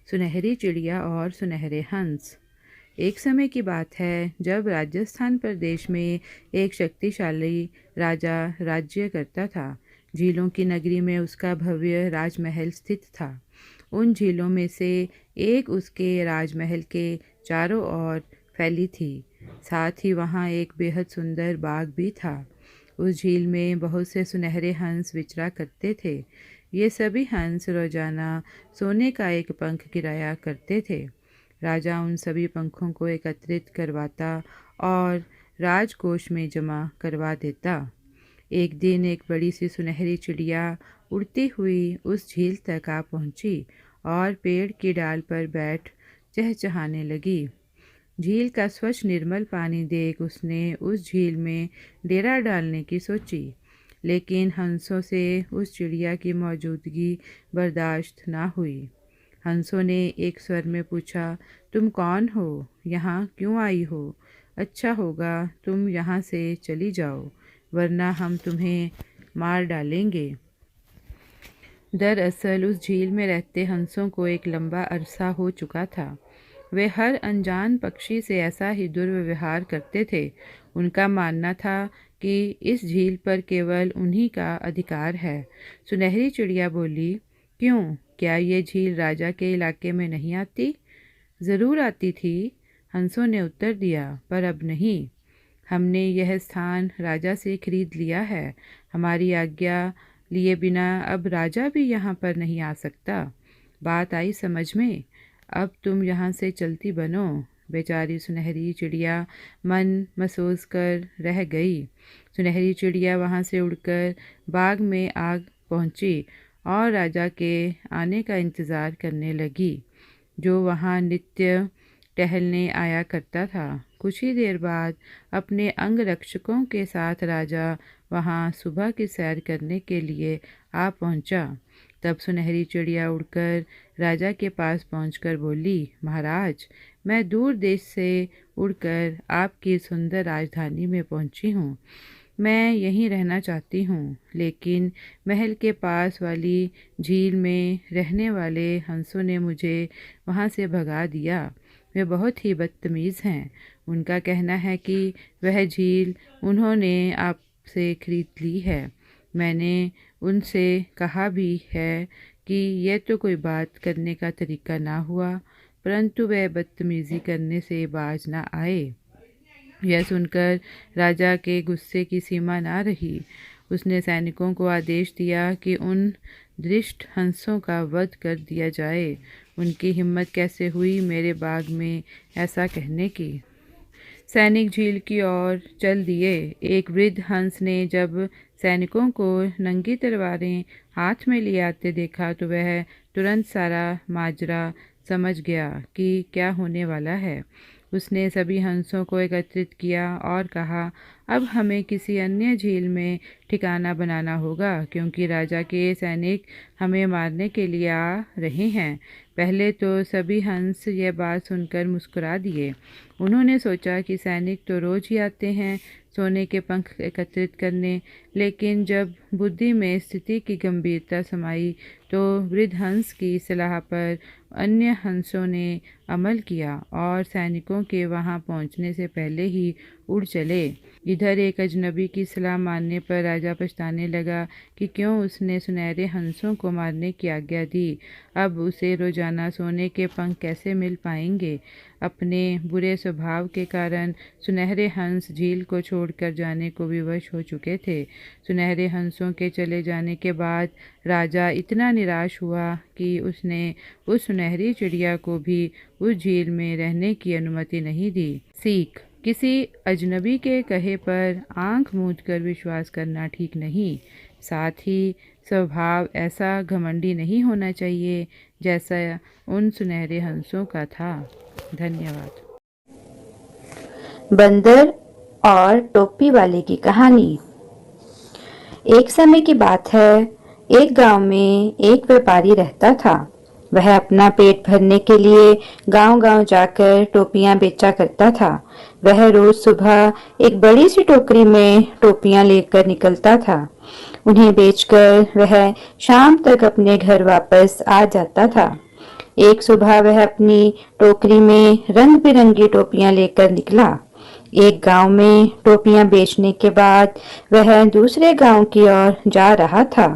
सुनहरी चिड़िया और सुनहरे हंस। एक समय की बात है जब राजस्थान प्रदेश में एक शक्तिशाली राजा राज्य करता था। झीलों की नगरी में उसका भव्य राजमहल स्थित था। उन झीलों में से एक उसके राजमहल के चारों ओर फैली थी। साथ ही वहाँ एक बेहद सुंदर बाग भी था। उस झील में बहुत से सुनहरे हंस विचरा करते थे। ये सभी हंस रोजाना सोने का एक पंख गिराया करते थे। राजा उन सभी पंखों को एकत्रित करवाता और राजकोष में जमा करवा देता। एक दिन एक बड़ी सी सुनहरी चिड़िया उड़ती हुई उस झील तक आ पहुंची और पेड़ की डाल पर बैठ चहचहाने लगी। झील का स्वच्छ निर्मल पानी देख उसने उस झील में डेरा डालने की सोची, लेकिन हंसों से उस चिड़िया की मौजूदगी बर्दाश्त ना हुई। हंसों ने एक स्वर में पूछा, तुम कौन हो? यहाँ क्यों आई हो? अच्छा होगा तुम यहाँ से चली जाओ, वरना हम तुम्हें मार डालेंगे। दरअसल उस झील में रहते हंसों को एक लंबा अरसा हो चुका था। वे हर अनजान पक्षी से ऐसा ही दुर्व्यवहार करते थे। उनका मानना था कि इस झील पर केवल उन्हीं का अधिकार है। सुनहरी चिड़िया बोली, क्यों? क्या ये झील राजा के इलाके में नहीं आती? ज़रूर आती थी, हंसों ने उत्तर दिया, पर अब नहीं। हमने यह स्थान राजा से खरीद लिया है। हमारी आज्ञा लिए बिना अब राजा भी यहाँ पर नहीं आ सकता। बात आई समझ में? अब तुम यहाँ से चलती बनो। बेचारी सुनहरी चिड़िया मन महसूस कर रह गई। सुनहरी चिड़िया वहाँ से उड़कर बाग में आग पहुँची और राजा के आने का इंतज़ार करने लगी, जो वहाँ नित्य टहलने आया करता था। कुछ ही देर बाद अपने अंगरक्षकों के साथ राजा वहाँ सुबह की सैर करने के लिए आ पहुँचा। तब सुनहरी चिड़िया उड़कर राजा के पास पहुंचकर बोली, महाराज, मैं दूर देश से उड़कर आपकी सुंदर राजधानी में पहुंची हूँ। मैं यहीं रहना चाहती हूँ, लेकिन महल के पास वाली झील में रहने वाले हंसों ने मुझे वहाँ से भगा दिया। वे बहुत ही बदतमीज़ हैं। उनका कहना है कि वह झील उन्होंने आपसे खरीद ली है। मैंने उनसे कहा भी है कि यह तो कोई बात करने का तरीका ना हुआ, परंतु वह बदतमीज़ी करने से बाज ना आए। यह सुनकर राजा के गुस्से की सीमा ना रही। उसने सैनिकों को आदेश दिया कि उन दृष्ट हंसों का वध कर दिया जाए। उनकी हिम्मत कैसे हुई मेरे बाग में ऐसा कहने की। सैनिक झील की ओर चल दिए। एक वृद्ध हंस ने जब सैनिकों को नंगी तलवारें हाथ में लिए आते देखा तो वह तुरंत सारा माजरा समझ गया कि क्या होने वाला है। उसने सभी हंसों को एकत्रित किया और कहा, अब हमें किसी अन्य झील में ठिकाना बनाना होगा, क्योंकि राजा के सैनिक हमें मारने के लिए आ रहे हैं। पहले तो सभी हंस यह बात सुनकर मुस्कुरा दिए। उन्होंने सोचा कि सैनिक तो रोज ही आते हैं सोने के पंख एकत्रित करने, लेकिन जब बुद्धि में स्थिति की गंभीरता समाई तो वृद्ध हंस की सलाह पर अन्य हंसों ने अमल किया और सैनिकों के वहां पहुंचने से पहले ही उड़ चले। इधर एक अजनबी की सलाह मानने पर राजा पछताने लगा कि क्यों उसने सुनहरे हंसों को मारने की आज्ञा दी। अब उसे रोजाना सोने के पंख कैसे मिल पाएंगे? अपने बुरे स्वभाव के कारण सुनहरे हंस झील को छोड़कर जाने को विवश हो चुके थे। सुनहरे हंसों के चले जाने के बाद राजा इतना निराश हुआ कि उसने उस सुनहरी चिड़िया को भी उस झील में रहने की अनुमति नहीं दी। सीख: किसी अजनबी के कहे पर आंख मूंद कर विश्वास करना ठीक नहीं। साथ ही स्वभाव ऐसा घमंडी नहीं होना चाहिए जैसा उन सुनहरे हंसों का था। धन्यवाद। बंदर और टोपी वाले की कहानी। एक समय की बात है, एक गांव में एक व्यापारी रहता था। वह अपना पेट भरने के लिए गांव-गांव जाकर टोपियां बेचा करता था। वह रोज सुबह एक बड़ी सी टोकरी में टोपियां लेकर निकलता था। उन्हें बेचकर वह शाम तक अपने घर वापस आ जाता था। एक सुबह वह अपनी टोकरी में रंग बिरंगी टोपियां लेकर निकला। एक गांव में टोपियां बेचने के बाद वह दूसरे गांव की ओर जा रहा था।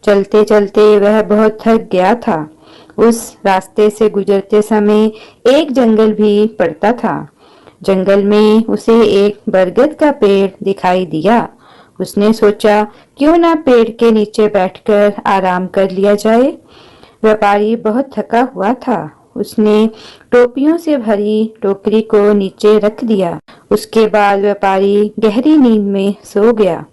चलते चलते वह बहुत थक गया था। उस रास्ते से गुजरते समय एक जंगल भी पड़ता था। जंगल में उसे एक बरगद का पेड़ दिखाई दिया। उसने सोचा, क्यों ना पेड़ के नीचे बैठकर आराम कर लिया जाए। व्यापारी बहुत थका हुआ था। उसने टोपियों से भरी टोकरी को नीचे रख दिया। उसके बाद व्यापारी गहरी नींद में सो गया।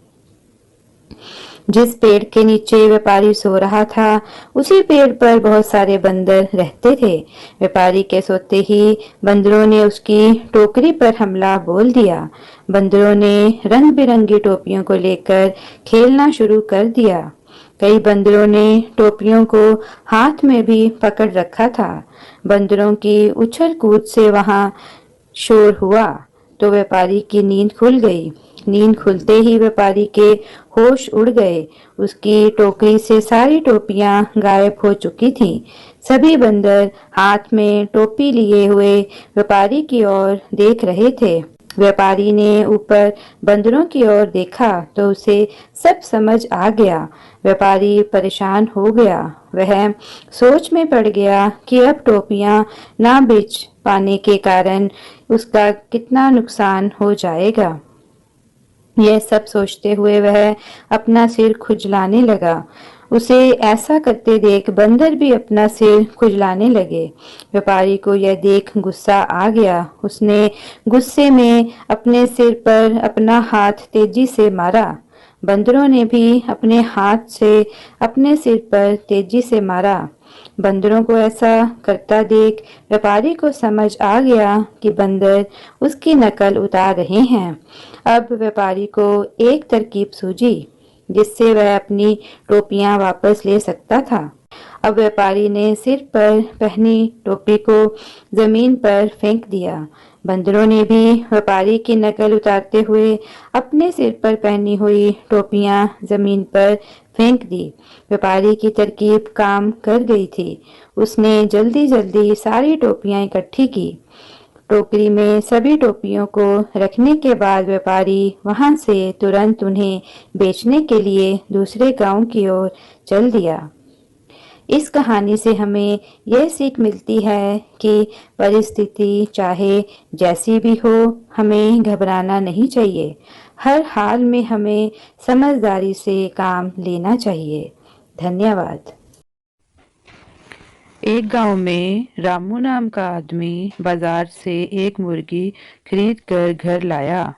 जिस पेड़ के नीचे व्यापारी सो रहा था, उसी पेड़ पर बहुत सारे बंदर रहते थे। व्यापारी के सोते ही बंदरों ने उसकी टोकरी पर हमला बोल दिया। बंदरों ने रंग बिरंगी टोपियों को लेकर खेलना शुरू कर दिया। कई बंदरों ने टोपियों को हाथ में भी पकड़ रखा था। बंदरों की उछल कूद से वहां शोर हुआ तो व्यापारी की नींद खुल गई। नींद खुलते ही व्यापारी के होश उड़ गए। उसकी टोकरी से सारी टोपियां गायब हो चुकी थीं। सभी बंदर हाथ में टोपी लिए हुए व्यापारी की ओर देख रहे थे। व्यापारी ने ऊपर बंदरों की ओर देखा तो उसे सब समझ आ गया। व्यापारी परेशान हो गया। वह सोच में पड़ गया कि अब टोपियां ना बेच पाने के कारण उसका कितना नुकसान हो जाएगा। यह सब सोचते हुए वह अपना सिर खुजलाने लगा। उसे ऐसा करते देख बंदर भी अपना सिर खुजलाने लगे। व्यापारी को यह देख गुस्सा आ गया। उसने गुस्से में अपने सिर पर अपना हाथ तेजी से मारा। बंदरों ने भी अपने हाथ से अपने सिर पर तेजी से मारा। बंदरों को ऐसा करता देख व्यापारी को समझ आ गया कि बंदर उसकी नकल उतार रहे हैं। अब व्यापारी को एक तरकीब सूझी जिससे वह अपनी टोपियां वापस ले सकता था। अब व्यापारी ने सिर पर पहनी टोपी को जमीन पर फेंक दिया। बंदरों ने भी व्यापारी की नकल उतारते हुए अपने सिर पर पहनी हुई टोपियां जमीन पर फेंक दी। व्यापारी की तरकीब काम कर गई थी। उसने जल्दी जल्दी सारी टोपियां इकट्ठी की। टोकरी में सभी टोपियों को रखने के बाद व्यापारी वहां से तुरंत उन्हें बेचने के लिए दूसरे गांव की ओर चल दिया। इस कहानी से हमें यह सीख मिलती है कि परिस्थिति चाहे जैसी भी हो, हमें घबराना नहीं चाहिए। हर हाल में हमें समझदारी से काम लेना चाहिए। धन्यवाद। एक गांव में रामू नाम का आदमी बाजार से एक मुर्गी खरीद कर घर लाया।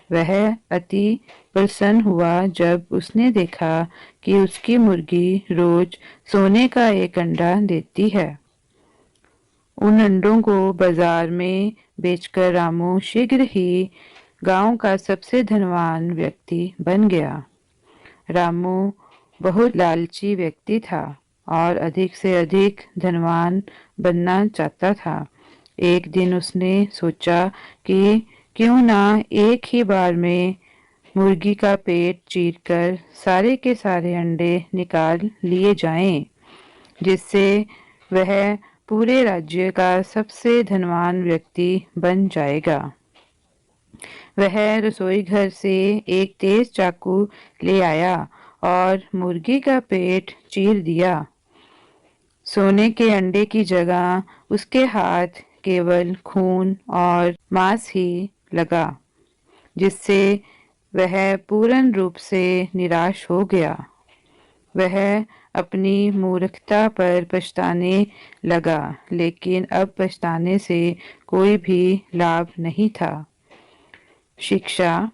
वह अति प्रसन्न हुआ जब उसने देखा कि उसकी मुर्गी रोज सोने का एक अंडा देती है। उन अंडों को बाजार में बेचकर रामू शीघ्र ही गांव का सबसे धनवान व्यक्ति बन गया। रामू बहुत लालची व्यक्ति था और अधिक से अधिक धनवान बनना चाहता था। एक दिन उसने सोचा कि क्यों ना एक ही बार में मुर्गी का पेट चीरकर सारे के सारे अंडे निकाल लिए जाएं, जिससे वह पूरे राज्य का सबसे धनवान व्यक्ति बन जाएगा। वह रसोई घर से एक तेज चाकू ले आया और मुर्गी का पेट चीर दिया। सोने के अंडे की जगह उसके हाथ केवल खून और मांस ही लगा, जिससे वह पूर्ण रूप से निराश हो गया। वह अपनी मूर्खता पर पछताने लगा, लेकिन अब पछताने से कोई भी लाभ नहीं था। शिक्षा।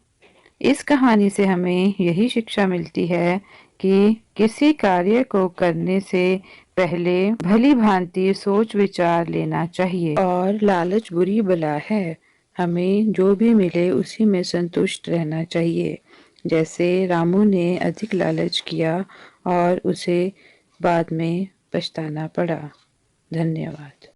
इस कहानी से हमें यही शिक्षा मिलती है कि किसी कार्य को करने से पहले भली भांति सोच विचार लेना चाहिए और लालच बुरी बला है। हमें जो भी मिले उसी में संतुष्ट रहना चाहिए। जैसे रामू ने अधिक लालच किया और उसे बाद में पछताना पड़ा। धन्यवाद।